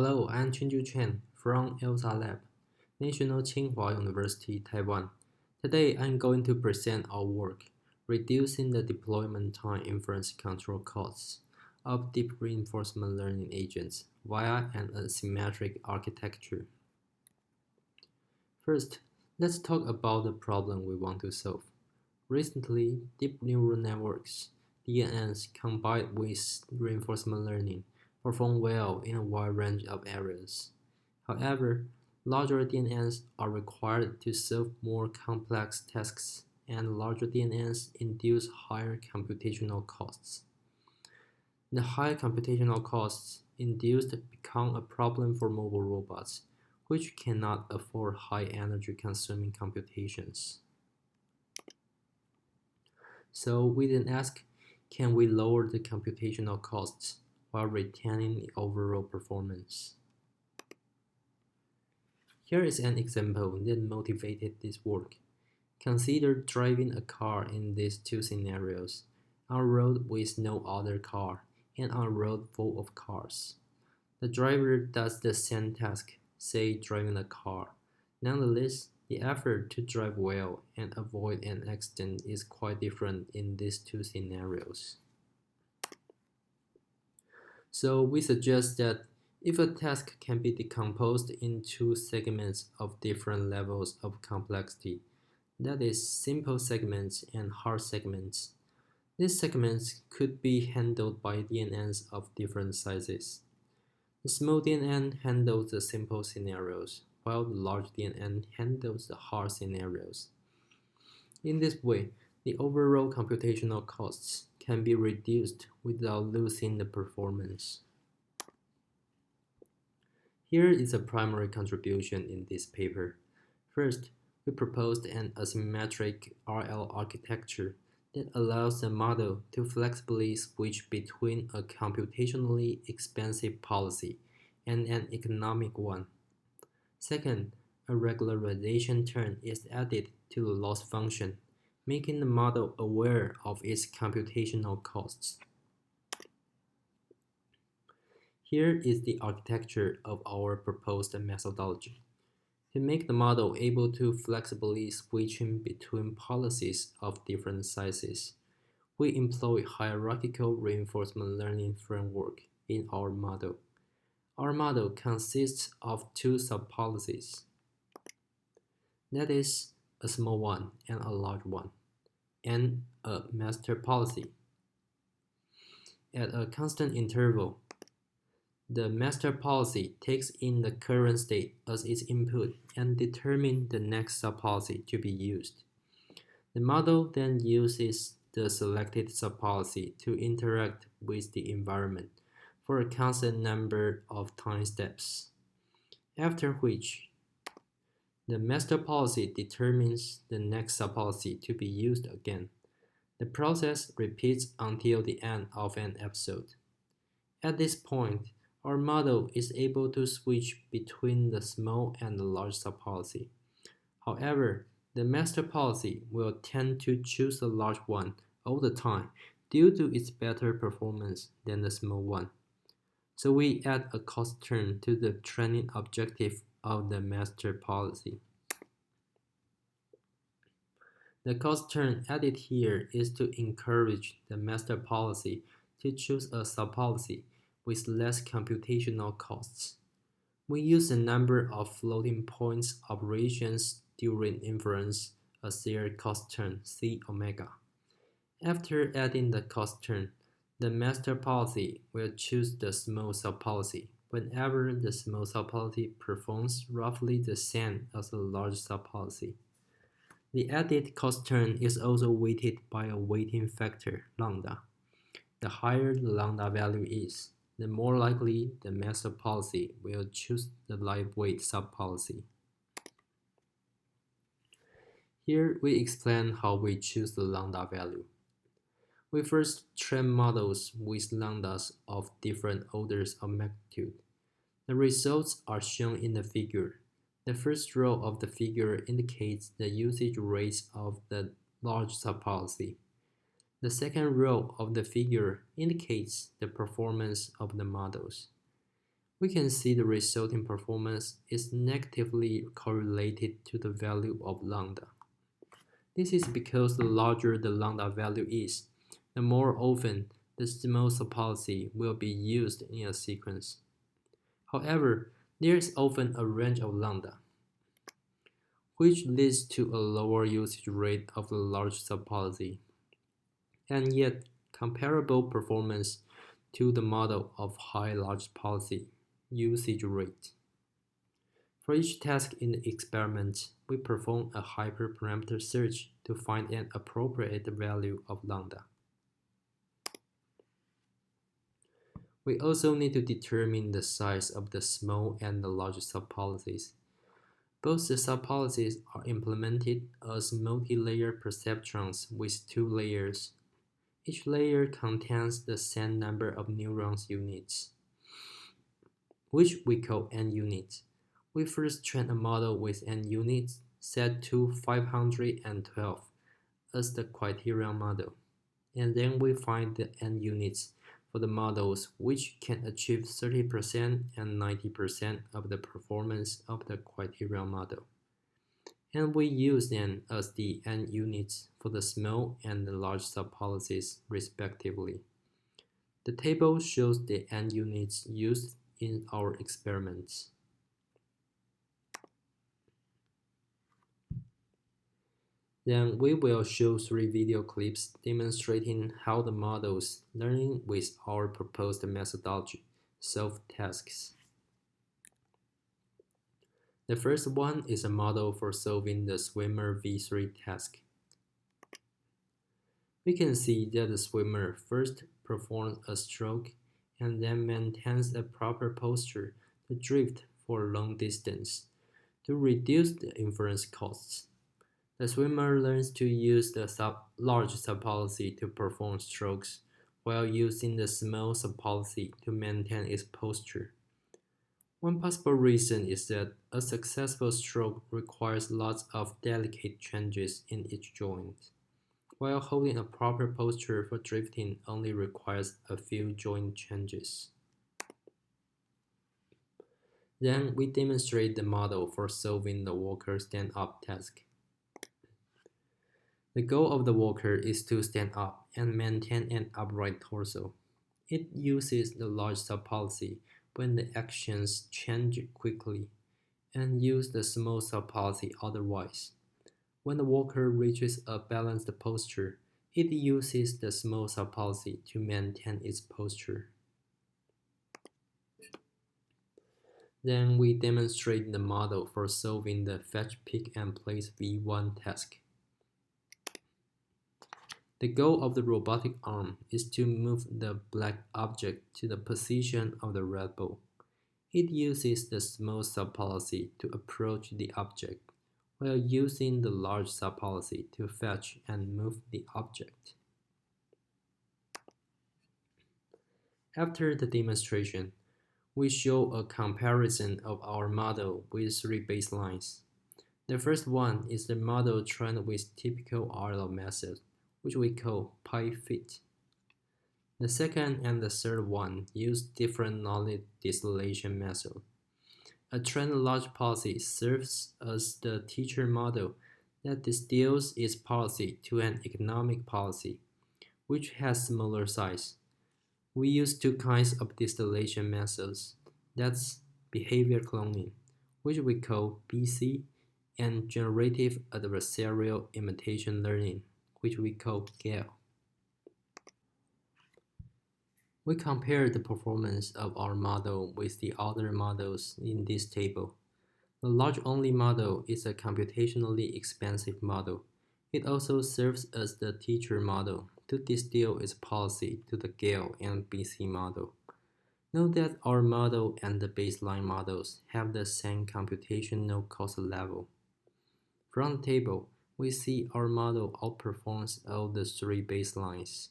Hello, I'm Chenju Chen from ELSA Lab, National Tsinghua University, Taiwan. Today, I'm going to present our work, Reducing the Deployment Time Inference Control Costs of Deep Reinforcement Learning Agents via an asymmetric architecture. First, let's talk about the problem we want to solve. Recently, deep neural networks, DNNs combined with reinforcement learning, perform well in a wide range of areas. However, larger DNNs are required to solve more complex tasks, and larger DNNs induce higher computational costs. The high computational costs induced become a problem for mobile robots, which cannot afford high energy consuming computations. So we then ask, can we lower the computational costs while retaining the overall performance? Here is an example that motivated this work. Consider driving a car in these two scenarios, on a road with no other car and on a road full of cars. The driver does the same task, say driving a car. Nonetheless, the effort to drive well and avoid an accident is quite different in these two scenarios. So we suggest that if a task can be decomposed into segments of different levels of complexity, that is, simple segments and hard segments, these segments could be handled by DNNs of different sizes. The small DNN handles the simple scenarios, while the large DNN handles the hard scenarios. In this way, the overall computational costs can be reduced without losing the performance. Here is a primary contribution in this paper. First, we proposed an asymmetric RL architecture that allows the model to flexibly switch between a computationally expensive policy and an economic one. Second, a regularization term is added to the loss function, making the model aware of its computational costs. Here is the architecture of our proposed methodology. To make the model able to flexibly switch between policies of different sizes, we employ hierarchical reinforcement learning framework in our model. Our model consists of two subpolicies, that is, a small one and a large one, and a master policy. At a constant interval, the master policy takes in the current state as its input and determines the next subpolicy to be used. The model then uses the selected subpolicy to interact with the environment for a constant number of time steps, after which the master policy determines the next subpolicy to be used again. The process repeats until the end of an episode. At this point, our model is able to switch between the small and the large subpolicy. However, the master policy will tend to choose the large one all the time due to its better performance than the small one. So we add a cost term to the training objective of the master policy. The cost term added here is to encourage the master policy to choose a subpolicy with less computational costs. We use the number of floating points operations during inference as their cost term C omega. After adding the cost term, the master policy will choose the small subpolicy whenever the small subpolicy performs roughly the same as the large subpolicy. The added cost term is also weighted by a weighting factor, lambda. The higher the lambda value is, the more likely the master policy will choose the lightweight subpolicy. Here we explain how we choose the lambda value. We first train models with lambdas of different orders of magnitude. The results are shown in the figure. The first row of the figure indicates the usage rates of the large subpolicy. The second row of the figure indicates the performance of the models. We can see the resulting performance is negatively correlated to the value of lambda. This is because the larger the lambda value is, the more often the small subpolicy will be used in a sequence. However, there is often a range of lambda, which leads to a lower usage rate of the large subpolicy, and yet comparable performance to the model of high large policy usage rate. For each task in the experiment, we perform a hyperparameter search to find an appropriate value of lambda. We also need to determine the size of the small and the large subpolicies. Both the subpolicies are implemented as multi-layer perceptrons with two layers. Each layer contains the same number of neurons units, which we call N units. We first train a model with N units set to 512 as the criterion model, and then we find the N units for the models which can achieve 30% and 90% of the performance of the criterion model. And we use them as the N units for the small and the large subpolicies respectively. The table shows the N units used in our experiments. Then we will show 3 video clips demonstrating how the models learning with our proposed methodology solve tasks. The first one is a model for solving the swimmer V3 task. We can see that the swimmer first performs a stroke and then maintains a proper posture to drift for a long distance to reduce the inference costs. The swimmer learns to use the large subpolicy to perform strokes while using the small subpolicy to maintain its posture. One possible reason is that a successful stroke requires lots of delicate changes in each joint, while holding a proper posture for drifting only requires a few joint changes. Then we demonstrate the model for solving the walker stand-up task. The goal of the walker is to stand up and maintain an upright torso. It uses the large subpolicy when the actions change quickly, and uses the small subpolicy otherwise. When the walker reaches a balanced posture, it uses the small subpolicy to maintain its posture. Then we demonstrate the model for solving the fetch, pick, and place V1 task. The goal of the robotic arm is to move the black object to the position of the red ball. It uses the small subpolicy to approach the object, while using the large subpolicy to fetch and move the object. After the demonstration, we show a comparison of our model with 3 baselines. The first one is the model trained with typical DRL method, which we call pi-fit. The second and the third one use different knowledge distillation method. A trained large policy serves as the teacher model that distills its policy to an economic policy, which has smaller size. We use 2 kinds of distillation methods, that's behavior cloning, which we call BC, and generative adversarial imitation learning, which we call GAL. We compare the performance of our model with the other models in this table. The large-only model is a computationally expensive model. It also serves as the teacher model to distill its policy to the GAL and BC model. Note that our model and the baseline models have the same computational cost level. From the table, we see our model outperforms all the 3 baselines,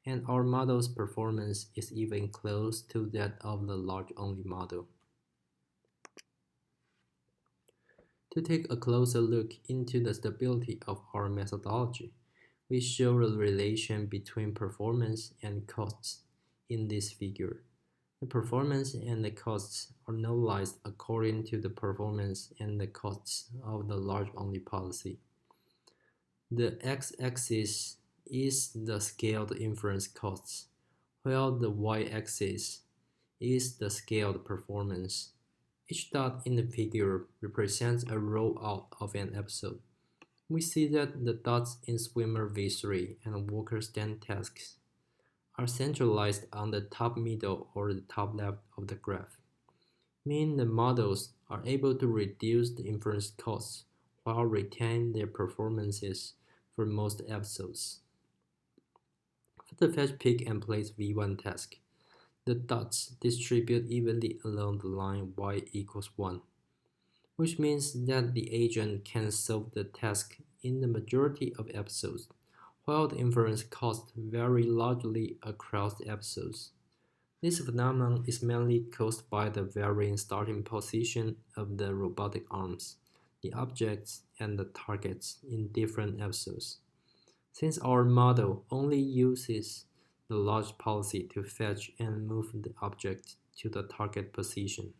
and our model's performance is even close to that of the large-only model. To take a closer look into the stability of our methodology, we show a relation between performance and costs in this figure. The performance and the costs are normalized according to the performance and the costs of the large-only policy. The x-axis is the scaled inference costs, while the y-axis is the scaled performance. Each dot in the figure represents a rollout of an episode. We see that the dots in Swimmer V3 and Walker Stand tasks are centralized on the top middle or the top left of the graph, meaning the models are able to reduce the inference costs while retaining their performances for most episodes. For the fetch pick and place V1 task, the dots distribute evenly along the line y equals 1, which means that the agent can solve the task in the majority of episodes, while the inference costs vary largely across the episodes. This phenomenon is mainly caused by the varying starting position of the robotic arms, the objects, and the targets in different episodes. Since our model only uses the large policy to fetch and move the object to the target position.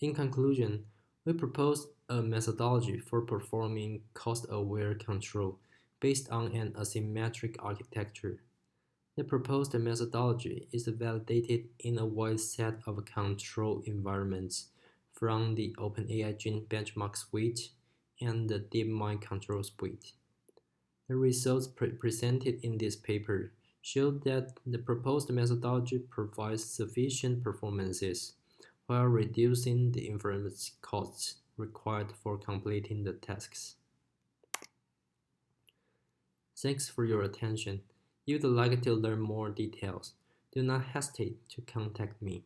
In conclusion, we propose a methodology for performing cost-aware control based on an asymmetric architecture. The proposed methodology is validated in a wide set of control environments from the OpenAI Gene Benchmark Suite and the DeepMind Control Suite. The results presented in this paper show that the proposed methodology provides sufficient performances while reducing the inference costs required for completing the tasks. Thanks for your attention. If you'd like to learn more details, do not hesitate to contact me.